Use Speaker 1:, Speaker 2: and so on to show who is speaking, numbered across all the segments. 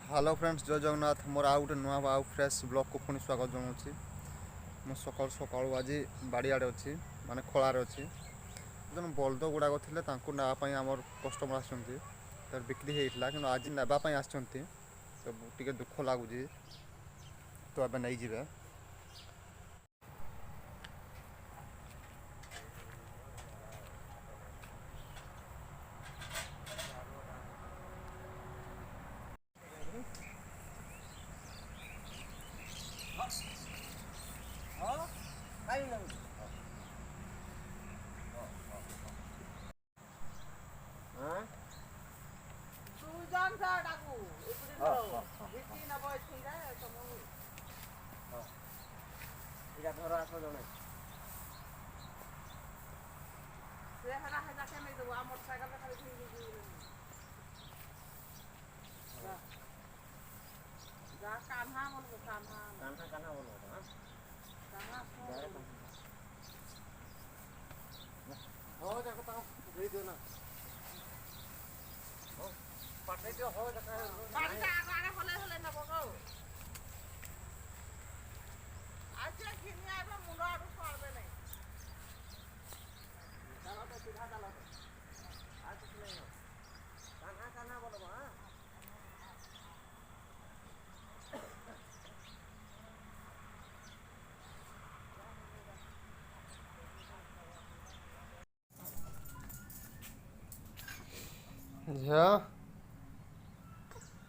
Speaker 1: Hello friends, जय जगन्नाथ। मोर आउ गोटे नुआ आउ फ्रेश ब्लॉग को पुणी स्वागत जनाऊँगी। मु सकाल सकाल आज बाड़ी आड़े अच्छी माने खोलार अच्छी जो बलद गुड़ाक थे नापाई आम कस्टमर आर बिक्री होता कि आज नापी आसती तो टे दुख लगुच तो ए नहीं जाए।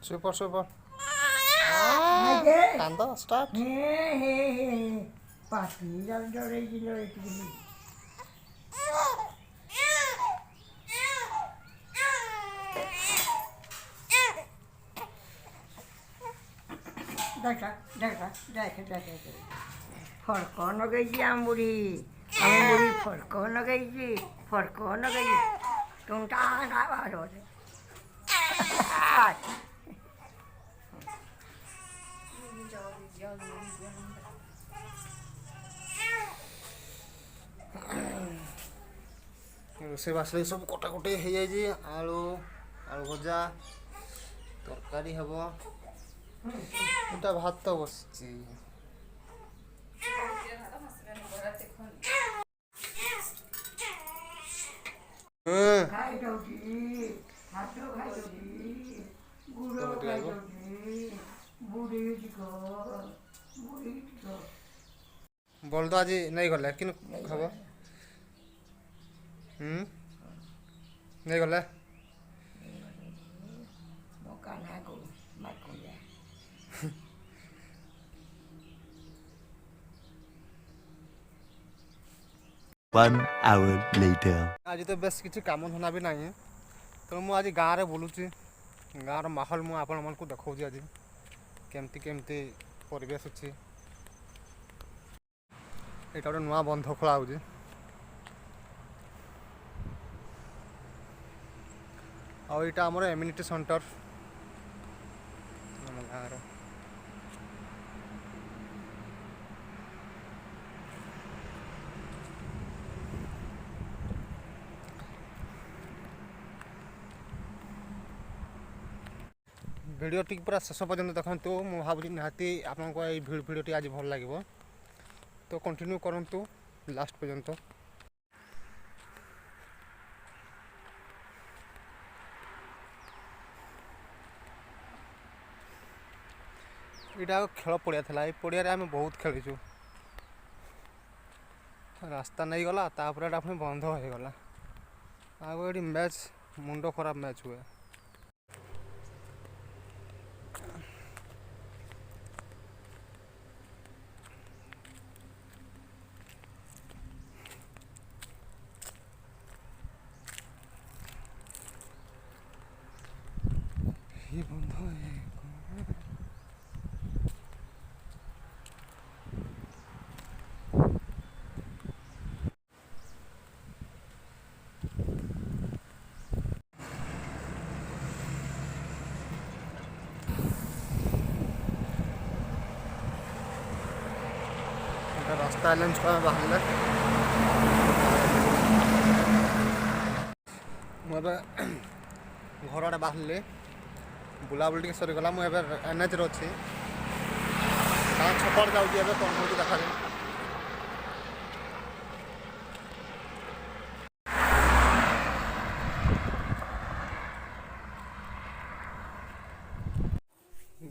Speaker 1: सुपर सुपर कांदा स्टार्ट
Speaker 2: पाटी फर्क नगैची आम बुढ़ी फर्क नगैची तुम
Speaker 1: रोसे बास सब कटाकटी हो जाए। आलू आलू भजा तरकारी हम इटा भात बस बलद आज नहीं गले कि खब नहीं गले
Speaker 3: One hour later.
Speaker 1: आज तो बेस किसी काम धंदा भी नहीं तो मुझे आज गाँव में बुलूची गाँव माहौल मुझे आपण मन को देखा आज केमती केमती परिवेश अच्छी यहाँ गोटे नुआ बंध खोला हो आईटा आमर इम्यूनिटी सेंटर आम गाँव वीडियो टी पूरा शेष पर्यटन देखु मुझे भावी निहाती आपको ये वीडियो आज भल लगे तो कंटिन्यू करूँ लास्ट पर्यंत। यहाँ खेल पड़िया था ये पड़िया आम बहुत खेलीचु रास्ता नहीं गला तापर एटा पुणी बंध हो गला आगे ये मैच मुंड खराब मैच हुए। ये बंध है रास्ता लंच बाहर घर आड़े बाहर ବୁଲାବୁଲି ଟିକେ ସରିଗଲା। ମୁଁ ଏବେ ଏନ୍ଏଚ୍ରେ ଅଛି। ଗାଁ ଛକରେ ଯାଉଛି ଏବେ କ'ଣ ହେଉଛି ଦେଖାଯାଉ।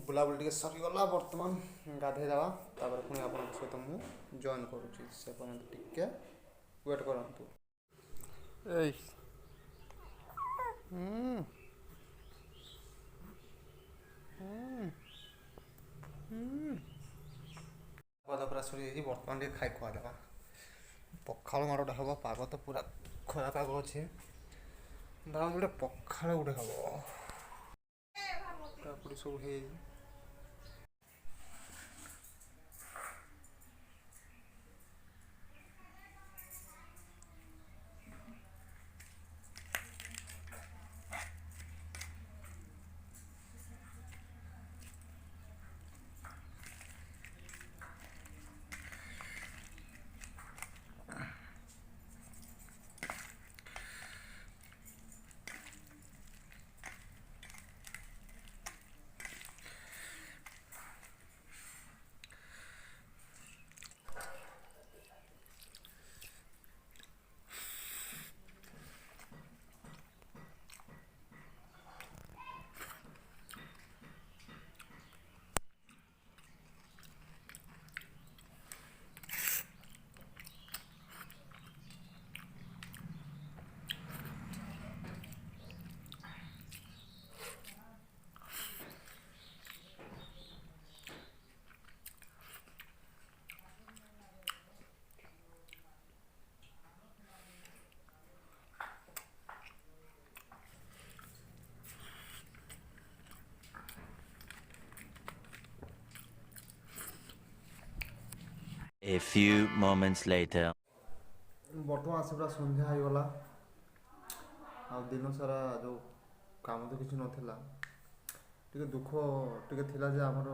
Speaker 1: ବୁଲାବୁଲି ଟିକେ ସରିଗଲା। ବର୍ତ୍ତମାନ ଗାଧୋଇ ଦେବା, ତାପରେ ପୁଣି ଆପଣଙ୍କ ସହିତ ମୁଁ ଜଏନ୍ କରୁଛି। ସେ ପର୍ଯ୍ୟନ୍ତ ଟିକେ ୱେଟ୍ କରନ୍ତୁ। ଏଇ ଗାଧା ପୁରା ସରିଯାଇଛି। ବର୍ତ୍ତମାନ ଟିକେ ଖାଇ ଖୁଆ ଦେବା। ପଖାଳ ମାଡ଼ଟା ହେବ। ପାଗ ତ ପୁରା ଖରା ପାଗ ଅଛି। ଦାଦା ଗୋଟେ ପଖାଳ ଗୋଟେ ହେବ। ତାପରେ ସବୁ ହେଇଯାଇଛି।
Speaker 3: A few moments later.
Speaker 1: ବର୍ତ୍ତମାନ ଆସି ପୁରା ସନ୍ଧ୍ୟା ହେଇଗଲା। ଆଉ ଦିନ ସାରା ଯେଉଁ କାମ ତ କିଛି ନଥିଲା। ଟିକେ ଦୁଃଖ ଟିକେ ଥିଲା ଯେ ଆମର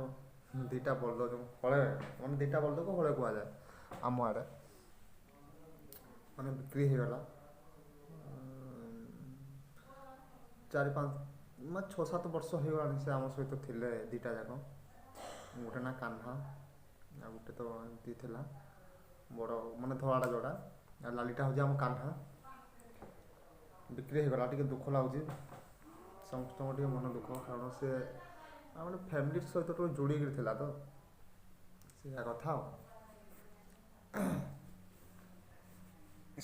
Speaker 1: ଦୁଇଟା ବଳଦ ଯେଉଁ ହଳେ, ମାନେ ଦୁଇଟା ବଳଦକୁ ହଳେ କୁହାଯାଏ ଆମ ଆଡ଼େ, ମାନେ ବିକ୍ରି ହେଇଗଲା। 4-5 ମାନେ 6-7 ବର୍ଷ ହେଇଗଲାଣି ସେ ଆମ ସହିତ ଥିଲେ ଦୁଇଟା ଯାକ। ଗୋଟେ ନା କାହ୍ନା, ଆଉ ଗୋଟେ ତ ଏମିତି ଥିଲା ବଡ଼, ମାନେ ଧଳାଟା ଯେଉଁଟା, ଆଉ ଲାଲିଟା ହେଉଛି ଆମ କାହ୍ନା। ବିକ୍ରି ହେଇଗଲା। ଟିକେ ଦୁଃଖ ଲାଗୁଛି। ସମସ୍ତଙ୍କ ଟିକେ ମନ ଦୁଃଖ, କାରଣ ସେ ମାନେ ଫ୍ୟାମିଲି ସହିତ ଟିକେ ଯୋଡ଼ିକିରି ଥିଲା ତ, ସେଇଆ କଥା। ଆଉ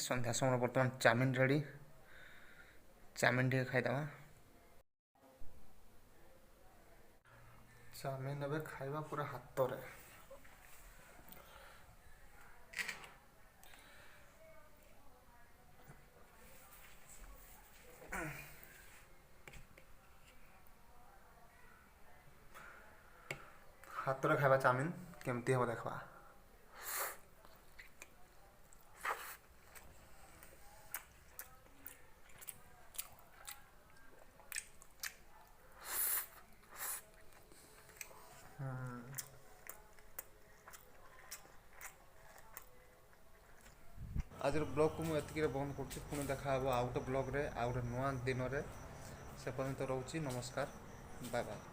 Speaker 1: ସନ୍ଧ୍ୟା ସମୟରେ ବର୍ତ୍ତମାନ ଚାଉମିନ୍ ରେଡ଼ି। ଚାଉମିନ୍ ଟିକେ ଖାଇଦେବା। ଚାଉମିନ୍ ଏବେ ଖାଇବା ପୁରା ହାତରେ। ହାତରେ ଖାଇବା ଚାଉମିନ୍ କେମିତି ହେବ ଦେଖିବା। ଆଜିର ବ୍ଲଗ୍କୁ ମୁଁ ଏତିକିରେ ବନ୍ଦ କରୁଛି। ପୁଣି ଦେଖା ହେବ ଆଉ ଗୋଟେ ବ୍ଲଗ୍ରେ, ଆଉ ଗୋଟେ ନୂଆ ଦିନରେ। ସେ ପର୍ଯ୍ୟନ୍ତ ରହୁଛି। ନମସ୍କାର, ବାଏ ବାଏ।